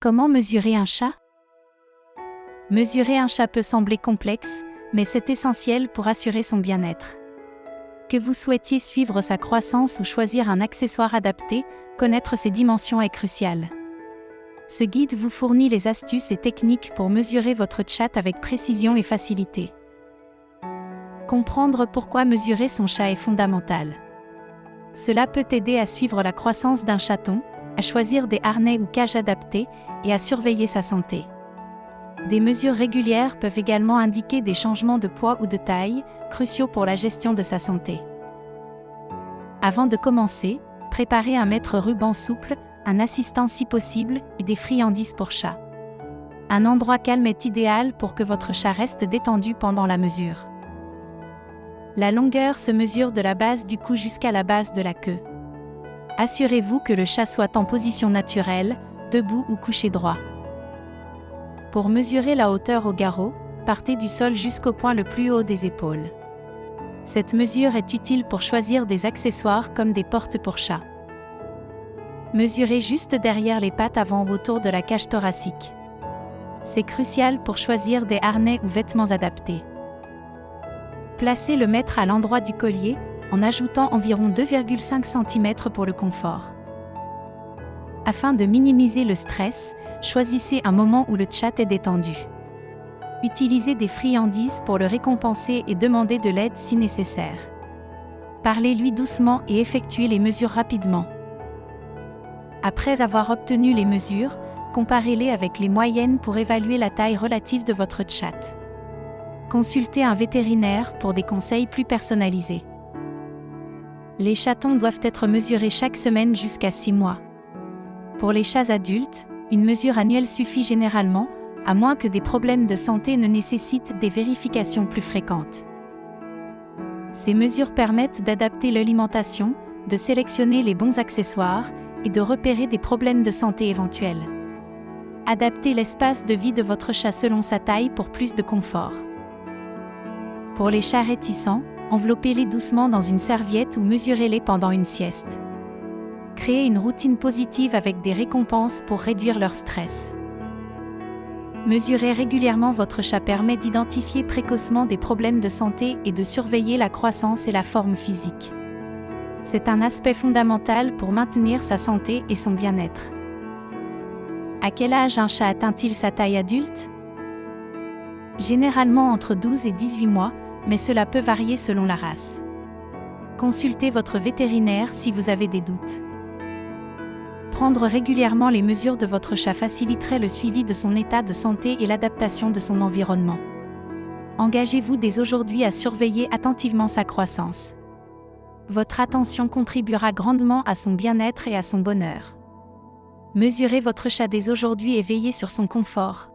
Comment mesurer un chat? Mesurer un chat peut sembler complexe, mais c'est essentiel pour assurer son bien-être. Que vous souhaitiez suivre sa croissance ou choisir un accessoire adapté, connaître ses dimensions est crucial. Ce guide vous fournit les astuces et techniques pour mesurer votre chat avec précision et facilité. Comprendre pourquoi mesurer son chat est fondamental. Cela peut aider à suivre la croissance d'un chaton, à choisir des harnais ou cages adaptés et à surveiller sa santé. Des mesures régulières peuvent également indiquer des changements de poids ou de taille, cruciaux pour la gestion de sa santé. Avant de commencer, préparez un mètre-ruban souple, un assistant si possible et des friandises pour chat. Un endroit calme est idéal pour que votre chat reste détendu pendant la mesure. La longueur se mesure de la base du cou jusqu'à la base de la queue. Assurez-vous que le chat soit en position naturelle, debout ou couché droit. Pour mesurer la hauteur au garrot, partez du sol jusqu'au point le plus haut des épaules. Cette mesure est utile pour choisir des accessoires comme des portes pour chat. Mesurez juste derrière les pattes avant ou autour de la cage thoracique. C'est crucial pour choisir des harnais ou vêtements adaptés. Placez le mètre à l'endroit du collier, en ajoutant environ 2,5 cm pour le confort. Afin de minimiser le stress, choisissez un moment où le chat est détendu. Utilisez des friandises pour le récompenser et demandez de l'aide si nécessaire. Parlez-lui doucement et effectuez les mesures rapidement. Après avoir obtenu les mesures, comparez-les avec les moyennes pour évaluer la taille relative de votre chat. Consultez un vétérinaire pour des conseils plus personnalisés. Les chatons doivent être mesurés chaque semaine jusqu'à 6 mois. Pour les chats adultes, une mesure annuelle suffit généralement, à moins que des problèmes de santé ne nécessitent des vérifications plus fréquentes. Ces mesures permettent d'adapter l'alimentation, de sélectionner les bons accessoires et de repérer des problèmes de santé éventuels. Adaptez l'espace de vie de votre chat selon sa taille pour plus de confort. Pour les chats réticents, enveloppez-les doucement dans une serviette ou mesurez-les pendant une sieste. Créez une routine positive avec des récompenses pour réduire leur stress. Mesurer régulièrement votre chat permet d'identifier précocement des problèmes de santé et de surveiller la croissance et la forme physique. C'est un aspect fondamental pour maintenir sa santé et son bien-être. À quel âge un chat atteint-il sa taille adulte? Généralement entre 12 et 18 mois, mais cela peut varier selon la race. Consultez votre vétérinaire si vous avez des doutes. Prendre régulièrement les mesures de votre chat faciliterait le suivi de son état de santé et l'adaptation de son environnement. Engagez-vous dès aujourd'hui à surveiller attentivement sa croissance. Votre attention contribuera grandement à son bien-être et à son bonheur. Mesurez votre chat dès aujourd'hui et veillez sur son confort.